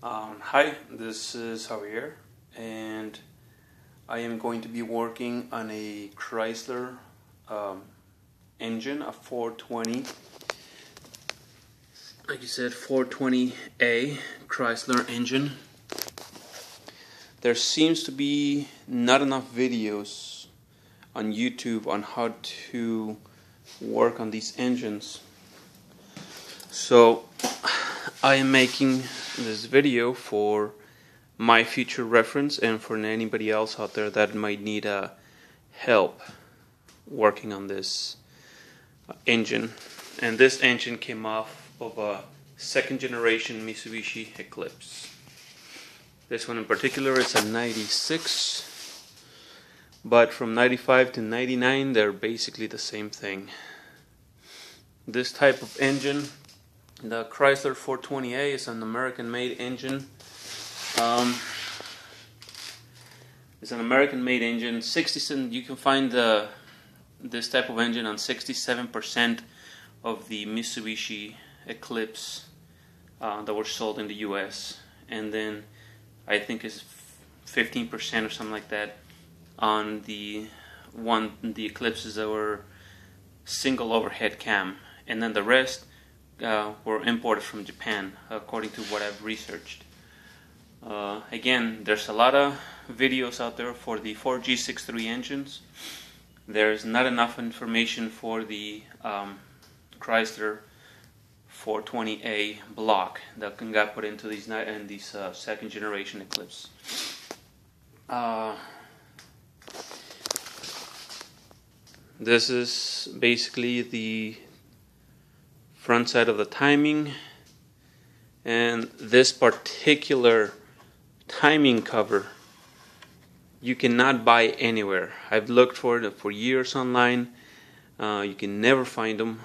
Hi, this is Javier, and I am going to be working on a Chrysler engine, a 420, like you said, 420A Chrysler engine. There seems to be not enough videos on YouTube on how to work on these engines. So I am making this video for my future reference and for anybody else out there that might need help working on this engine. And this engine came off of a second generation Mitsubishi Eclipse. This one in particular is a 96, but from 95 to 99 they're basically the same thing. This type of engine, the Chrysler 420A, is an American-made engine. It's an American-made engine. 67. You can find this type of engine on 67% of the Mitsubishi Eclipse that were sold in the U.S. And then I think it's 15% or something like that on the Eclipses that were single overhead cam, and then the rest were imported from Japan, according to what I've researched. Again, there's a lot of videos out there for the 4G63 engines. There's not enough information for the Chrysler 420A block that got put into these second generation Eclipse. This is basically the front side of the timing, and this particular timing cover you cannot buy anywhere. I've looked for it for years online. You can never find them,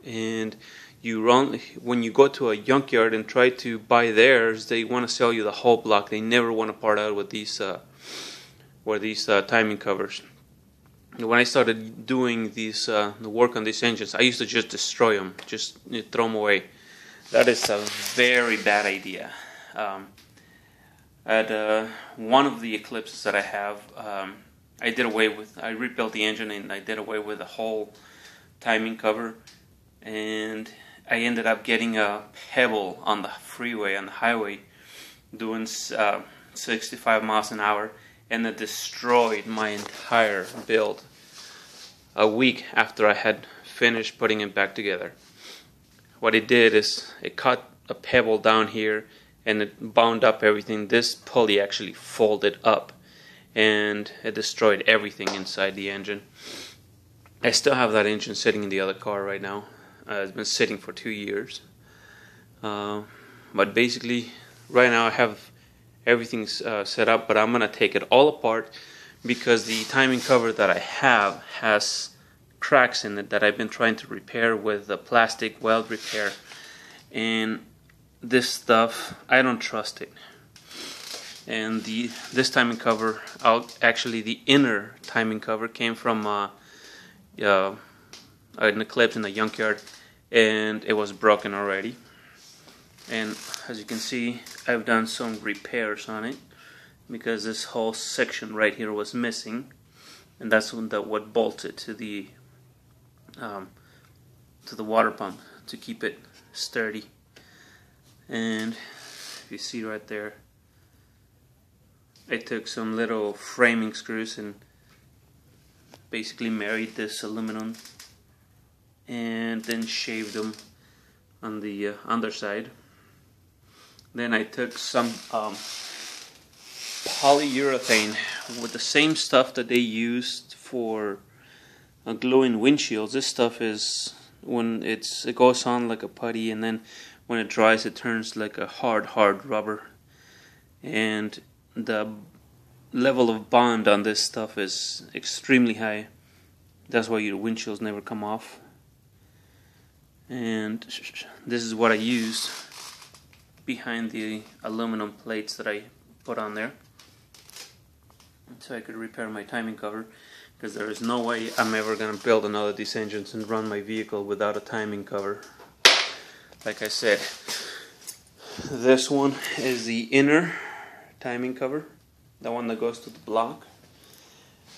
and when you go to a junkyard and try to buy theirs, they want to sell you the whole block. They never want to part out with these timing covers. When I started doing the work on these engines, I used to just destroy them, just throw them away. That is a very bad idea. At one of the Eclipses that I have, I rebuilt the engine and I did away with the whole timing cover, and I ended up getting a pebble on the freeway, on the highway, doing 65 miles an hour, and it destroyed my entire build a week after I had finished putting it back together. What it did is it caught a pebble down here and it bound up everything. This pulley actually folded up and it destroyed everything inside the engine. I still have that engine sitting in the other car right now. It's been sitting for 2 years. But basically right now I have everything set up, but I'm going to take it all apart because the timing cover that I have has cracks in it that I've been trying to repair with the plastic weld repair, and this stuff, I don't trust it. And this timing cover, actually the inner timing cover, came from an Eclipse in the junkyard, and it was broken already. And as you can see, I've done some repairs on it because this whole section right here was missing, and that's what bolted to the water pump to keep it sturdy. And if you see right there, I took some little framing screws and basically married this aluminum and then shaved them on the underside. Then I took some polyurethane with the same stuff that they used for gluing windshields. This stuff is, when it goes on like a putty, and then when it dries it turns like a hard rubber. And the level of bond on this stuff is extremely high. That's why your windshields never come off. And this is what I used behind the aluminum plates that I put on there, so I could repair my timing cover, because there is no way I'm ever going to build another of these engines and run my vehicle without a timing cover. Like I said, This one is the inner timing cover, the one that goes to the block,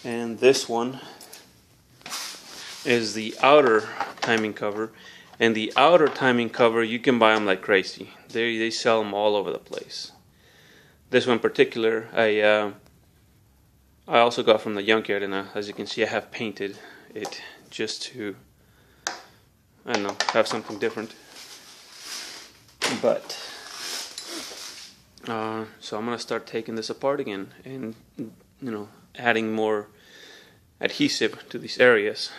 and this one is the outer timing cover. And the outer timing cover, you can buy them like crazy. They sell them all over the place. This one in particular, I also got from the junkyard, and as you can see, I have painted it just to, I don't know, have something different. But so I'm gonna start taking this apart again, and adding more adhesive to these areas.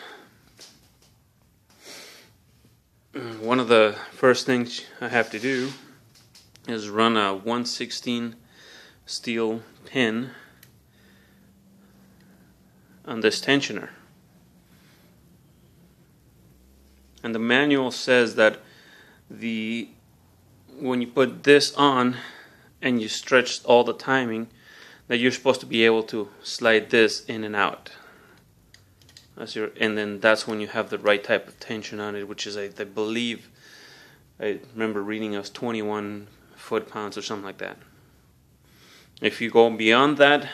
One of the first things I have to do is run a 1/16 steel pin on this tensioner. And the manual says that when you put this on and you stretch all the timing, that you're supposed to be able to slide this in and out. And then that's when you have the right type of tension on it, which is, I believe, I remember reading it was 21 foot-pounds or something like that. If you go beyond that,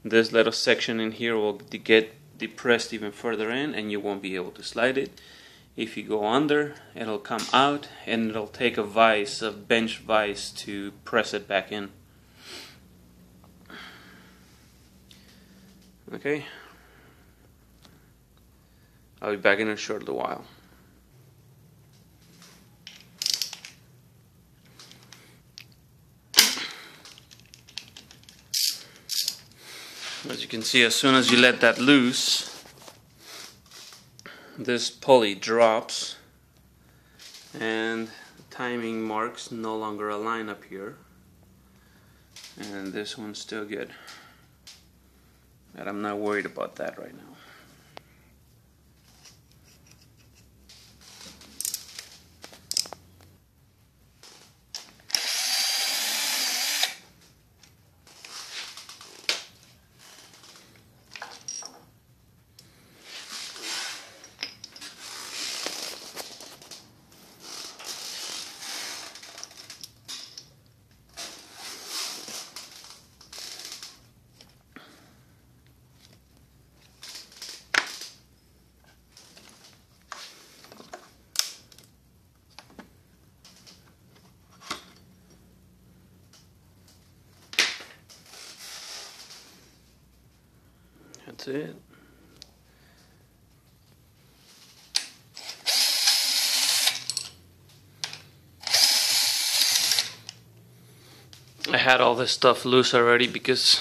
this little section in here will get depressed even further in, and you won't be able to slide it. If you go under, it'll come out, and it'll take a bench vise to press it back in. Okay. I'll be back in a short little while. As you can see, as soon as you let that loose, this pulley drops and the timing marks no longer align up here, and this one's still good. But I'm not worried about that right now. That's it. I had all this stuff loose already because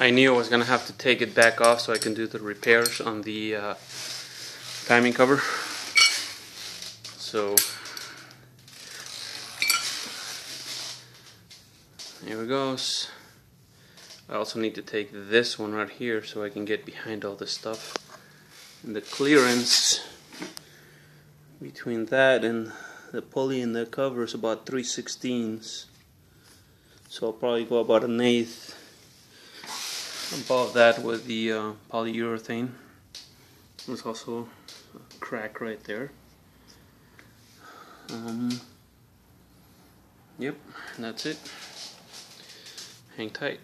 I knew I was gonna have to take it back off so I can do the repairs on the timing cover. So here it goes. I also need to take this one right here so I can get behind all this stuff. And the clearance between that and the pulley and the cover is about 3/16. So I'll probably go about 1/8 above that with the polyurethane. There's also a crack right there. Yep, and that's it. Hang tight.